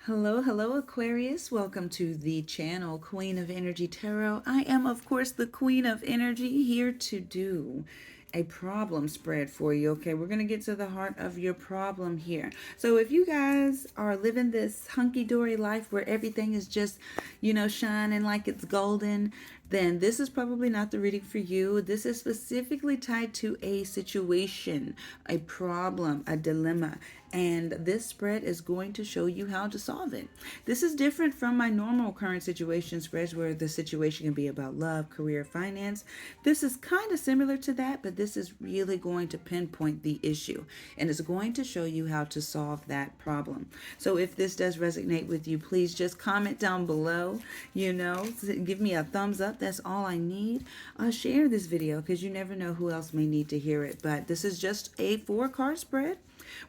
Hello, hello, Aquarius. Welcome to the channel, Queen of Energy Tarot. I am, of course, the Queen of Energy, here to do a problem spread for you. Okay, we're going to get to the heart of your problem here. So if you guys are living this hunky-dory life where everything is just, shining like it's golden, then this is probably not the reading for you. This is specifically tied to a situation, a problem, a dilemma, and this spread is going to show you how to solve it. This is different from my normal current situation spreads where the situation can be about love, career, finance. This is kind of similar to that, but this is really going to pinpoint the issue and it's going to show you how to solve that problem. So if this does resonate with you, please just comment down below, give me a thumbs up. That's all I need. Share this video because you never know who else may need to hear it. But this is just a 4-card spread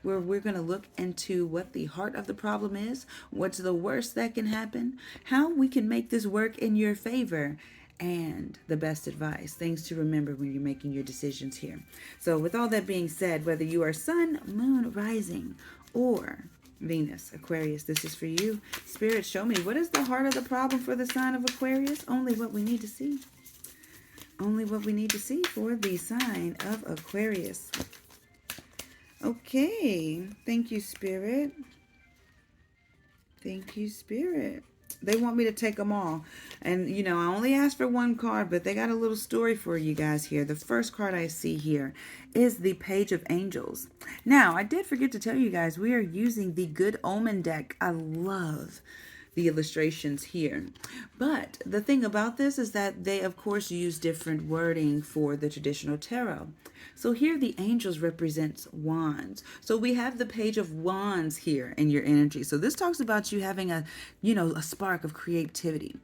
where we're going to look into what the heart of the problem is, what's the worst that can happen, how we can make this work in your favor, and the best advice, things to remember when you're making your decisions here. So with all that being said, whether you are sun, moon, rising, or Venus, Aquarius, this is for you. Spirit, show me, what is the heart of the problem for the sign of Aquarius? Only what we need to see. Only what we need to see for the sign of Aquarius. Okay. Thank you, Spirit. Thank you, Spirit. They want me to take them all. And, I only asked for one card, but they got a little story for you guys here. The first card I see here is the Page of Angels. Now, I did forget to tell you guys, we are using the Good Omen deck. I love the illustrations here. But the thing about this is that they, of course, use different wording for the traditional tarot. So here the angels represents wands. So we have the Page of Wands here in your energy. So this talks about you having a spark of creativity.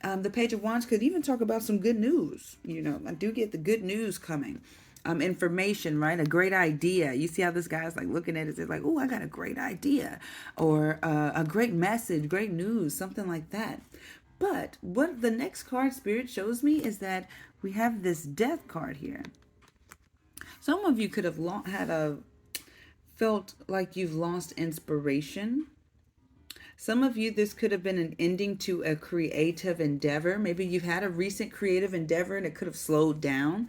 The Page of Wands could even talk about some good news. I do get the good news coming. Information, right? A great idea. You see how this guy's like looking at it, it's like, oh, I got a great idea, or a great message, great news, something like that. But what the next card Spirit shows me is that we have this Death card here. Some of you could have felt like you've lost inspiration. Some of you, this could have been an ending to a creative endeavor. Maybe you've had a recent creative endeavor and it could have slowed down.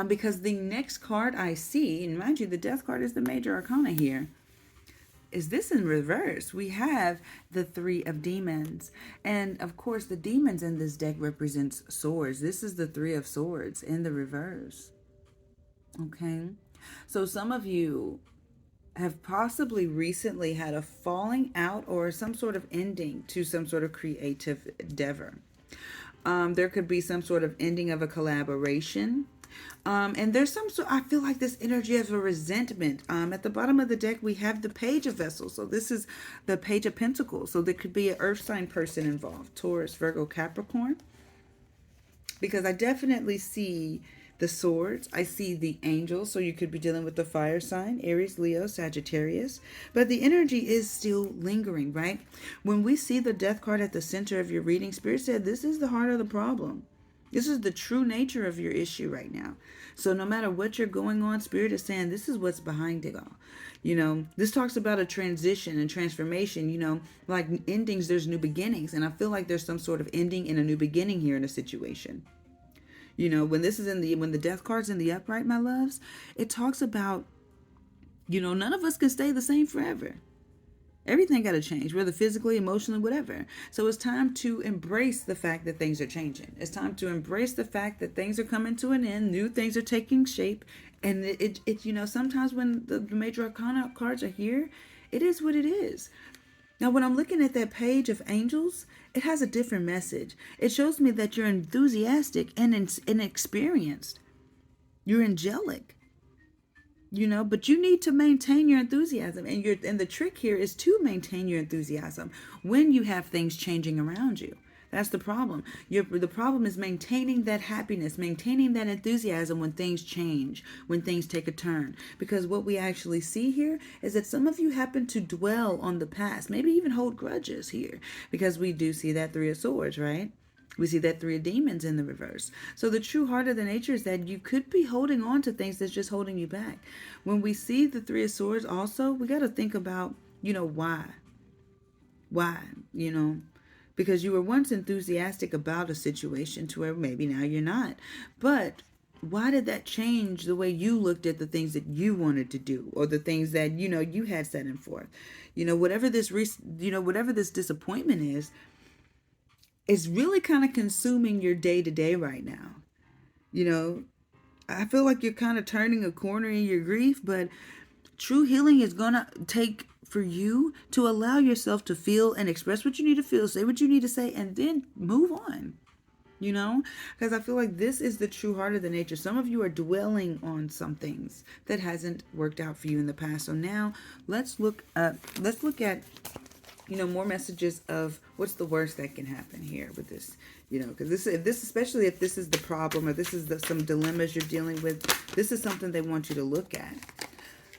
Because the next card I see, and mind you, the Death card is the major arcana here, is this in reverse. We have the Three of Demons. And of course, the demons in this deck represents swords. This is the Three of Swords in the reverse. Okay. So some of you have possibly recently had a falling out or some sort of ending to some sort of creative endeavor. There could be some sort of ending of a collaboration. And there's I feel like this energy of a resentment. At the bottom of the deck, we have the Page of Vessels. So this is the Page of Pentacles. So there could be an earth sign person involved. Taurus, Virgo, Capricorn. Because I definitely see the swords. I see the angels. So you could be dealing with the fire sign, Aries, Leo, Sagittarius. But the energy is still lingering, right? When we see the Death card at the center of your reading, Spirit said this is the heart of the problem. This is the true nature of your issue right now. So no matter what you're going on, Spirit is saying this is what's behind it all. This talks about a transition and transformation. Like endings, there's new beginnings. And I feel like there's some sort of ending and a new beginning here in a situation. When this is when the Death card's in the upright, my loves, it talks about, none of us can stay the same forever. Everything got to change, whether physically, emotionally, whatever. So it's time to embrace the fact that things are changing. It's time to embrace the fact that things are coming to an end. New things are taking shape. And it sometimes when the major arcana cards are here, it is what it is. Now, when I'm looking at that Page of Angels, it has a different message. It shows me that you're enthusiastic and experienced. You're angelic. But you need to maintain your enthusiasm. And the trick here is to maintain your enthusiasm when you have things changing around you. That's the problem. The problem is maintaining that happiness, maintaining that enthusiasm when things change, when things take a turn. Because what we actually see here is that some of you happen to dwell on the past, maybe even hold grudges here, because we do see that Three of Swords, right? We see that Three of Demons in the reverse. So the true heart of the nature is that you could be holding on to things that's just holding you back. When we see the Three of Swords also, we got to think about, why. Why? You know, because you were once enthusiastic about a situation to where maybe now you're not. But why did that change the way you looked at the things that you wanted to do, or the things that you had set in forth? Whatever whatever this disappointment is really kind of consuming your day to day right now. You know, I feel like you're kind of turning a corner in your grief, but true healing is going to take for you to allow yourself to feel and express what you need to feel, say what you need to say, and then move on. Because I feel like this is the true heart of the nature. Some of you are dwelling on some things that hasn't worked out for you in the past. So now let's look at more messages of what's the worst that can happen here with this. Because this, especially if this is the problem, or this is some dilemmas you're dealing with, this is something they want you to look at.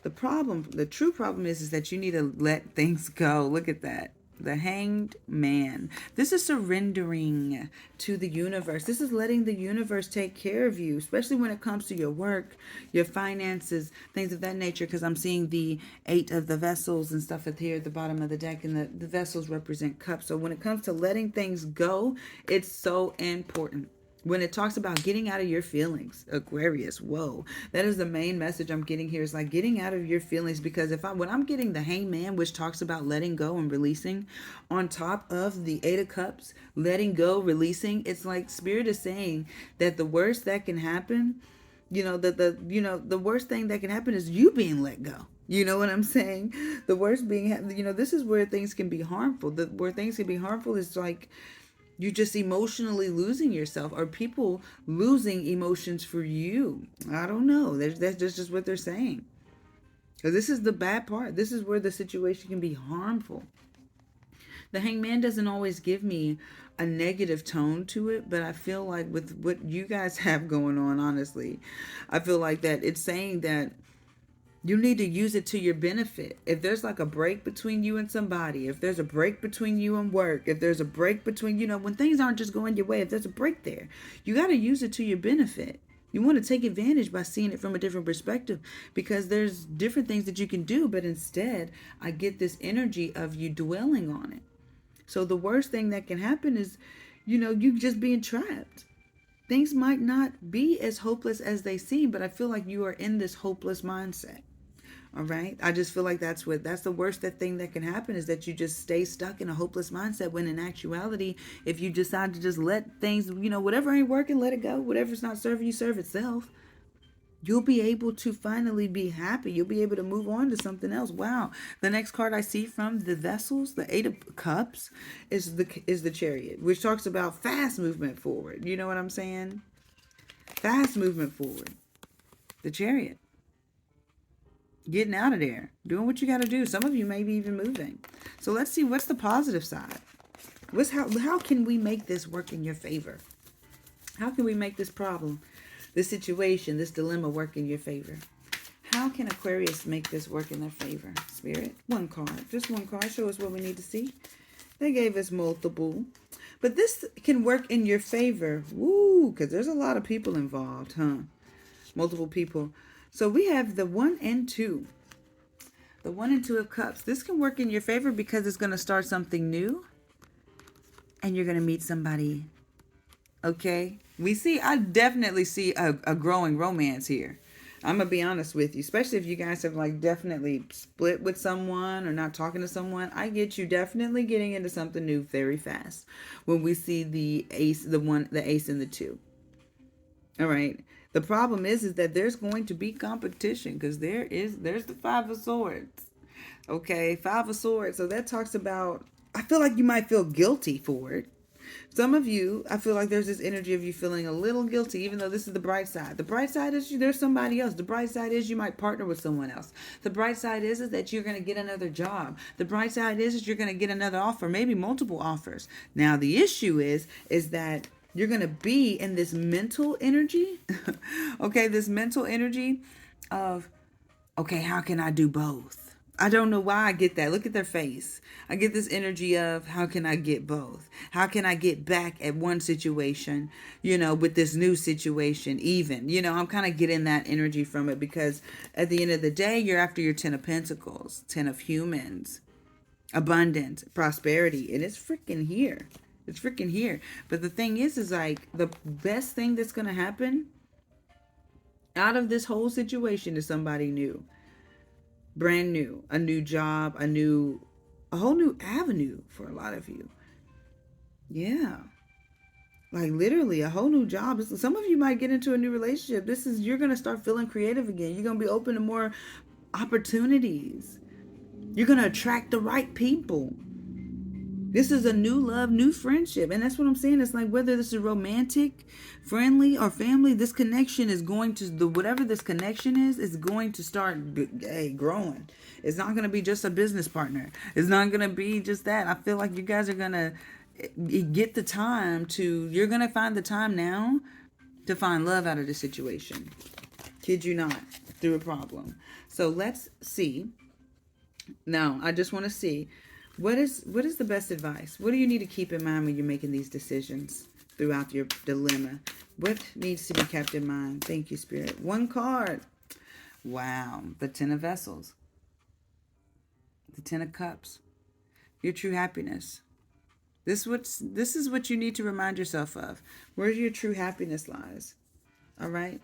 The true problem is that you need to let things go. Look at that. The Hanged Man. This is surrendering to the universe. This is letting the universe take care of you, especially when it comes to your work, your finances, things of that nature. Because I'm seeing the 8 of the vessels and stuff here at the bottom of the deck, and the vessels represent cups. So when it comes to letting things go, it's so important. When it talks about getting out of your feelings, Aquarius, whoa, that is the main message I'm getting here. Is like getting out of your feelings, because when I'm getting the Hangman, which talks about letting go and releasing, on top of the 8 of Cups, letting go, releasing, it's like Spirit is saying that the worst that can happen, the worst thing that can happen is you being let go. You know what I'm saying? The worst being, this is where things can be harmful. Where things can be harmful is like, you just emotionally losing yourself, or people losing emotions for you. I don't know. That's just what they're saying. Because this is the bad part. This is where the situation can be harmful. The Hangman doesn't always give me a negative tone to it, but I feel like with what you guys have going on, honestly, I feel like that it's saying that you need to use it to your benefit. If there's like a break between you and somebody, if there's a break between you and work, if there's a break between, when things aren't just going your way, if there's a break there, you got to use it to your benefit. You want to take advantage by seeing it from a different perspective, because there's different things that you can do, but instead I get this energy of you dwelling on it. So the worst thing that can happen is, you just being trapped. Things might not be as hopeless as they seem, but I feel like you are in this hopeless mindset. All right. I just feel like that's the worst thing that can happen, is that you just stay stuck in a hopeless mindset, when in actuality, if you decide to just let things, whatever ain't working, let it go. Whatever's not serving you, serve itself. You'll be able to finally be happy. You'll be able to move on to something else. Wow. The next card I see from the vessels, the 8 of Cups, is the Chariot, which talks about fast movement forward. You know what I'm saying? Fast movement forward. The Chariot. Getting out of there, doing what you got to do. Some of you may be even moving. So let's see, what's the positive side? How can we make this work in your favor? How can we make this problem, this situation, this dilemma work in your favor? How can Aquarius make this work in their favor? Spirit, one card, just one card. Show us what we need to see. They gave us multiple, but this can work in your favor. Woo, because there's a lot of people involved, huh? Multiple people. So we have the 1 and 2. The 1 and 2 of Cups. This can work in your favor because it's going to start something new. And you're going to meet somebody. Okay? I definitely see a growing romance here. I'm going to be honest with you. Especially if you guys have like definitely split with someone or not talking to someone. I get you definitely getting into something new very fast. When we see the ace, the ace and the 2. All right. The problem is that there's going to be competition, because there's the 5 of Swords. Okay, 5 of Swords. So that talks about, I feel like you might feel guilty for it. Some of you, I feel like there's this energy of you feeling a little guilty, even though this is the bright side. The bright side is there's somebody else. The bright side is you might partner with someone else. The bright side is that you're going to get another job. The bright side is you're going to get another offer, maybe multiple offers. Now, the issue is that you're going to be in this mental energy, okay, this mental energy of, okay, how can I do both? I don't know why I get that. Look at their face. I get this energy of, how can I get both? How can I get back at one situation, with this new situation even? I'm kind of getting that energy from it, because at the end of the day, you're after your 10 of Pentacles, 10 of Humans. abundance, prosperity, and it's freaking here. It's freaking here. But the thing is like the best thing that's going to happen out of this whole situation is somebody new, brand new, a new job, a whole new avenue for a lot of you. Yeah. Like literally a whole new job. Some of you might get into a new relationship. You're going to start feeling creative again. You're going to be open to more opportunities. You're going to attract the right people. This is a new love, new friendship. And that's what I'm saying. It's like whether this is romantic, friendly, or family, this connection is going to, whatever this connection is going to start growing. It's not going to be just a business partner. It's not going to be just that. I feel like you guys are going to get the time you're going to find the time now to find love out of the situation. Kid you not, through a problem. So let's see. Now, I just want to see. What is the best advice? What do you need to keep in mind when you're making these decisions throughout your dilemma? What needs to be kept in mind? Thank you, Spirit. One card. Wow. The 10 of Vessels. The 10 of Cups. Your true happiness. This is what you need to remind yourself of. Where your true happiness lies. All right?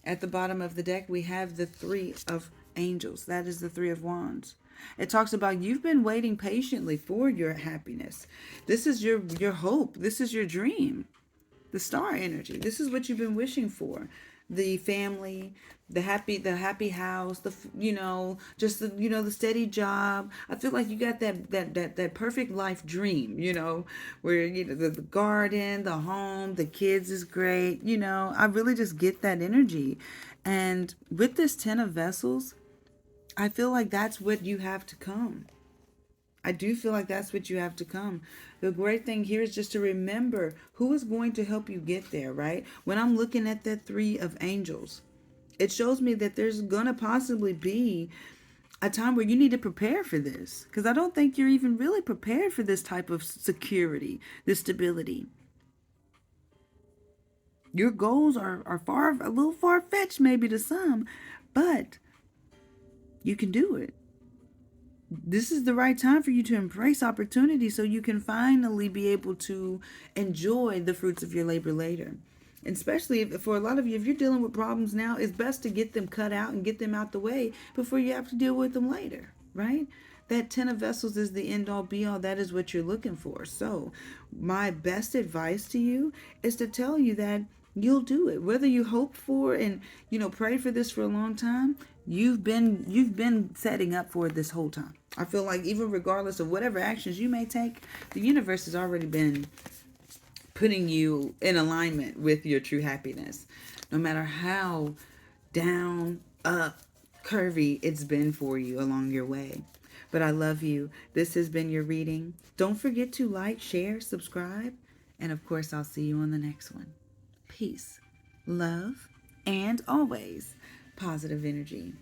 At the bottom of the deck, we have the 3 of Angels. That is the 3 of Wands. It talks about you've been waiting patiently for your happiness. This is your hope. This is your dream. The star energy. This is what you've been wishing for. The family, the happy house, just the steady job. I feel like you got that perfect life dream, where the garden, the home, the kids is great. I really just get that energy. And with this 10 of Vessels, I feel like that's what you have to come. I do feel like that's what you have to come. The great thing here is just to remember who is going to help you get there, right? When I'm looking at that 3 of Angels, it shows me that there's going to possibly be a time where you need to prepare for this. Because I don't think you're even really prepared for this type of security, this stability. Your goals are a little far-fetched maybe to some, but you can do it. This is the right time for you to embrace opportunity so you can finally be able to enjoy the fruits of your labor later. And especially for a lot of you, if you're dealing with problems now, it's best to get them cut out and get them out the way before you have to deal with them later, right? That 10 of Vessels is the end all be all. That is what you're looking for. So my best advice to you is to tell you that you'll do it. Whether you hope for and, pray for this for a long time, you've been setting up for it this whole time. I feel like even regardless of whatever actions you may take, the universe has already been putting you in alignment with your true happiness. No matter how down, up, curvy it's been for you along your way. But I love you. This has been your reading. Don't forget to like, share, subscribe. And of course, I'll see you on the next one. Peace, love, and always positive energy.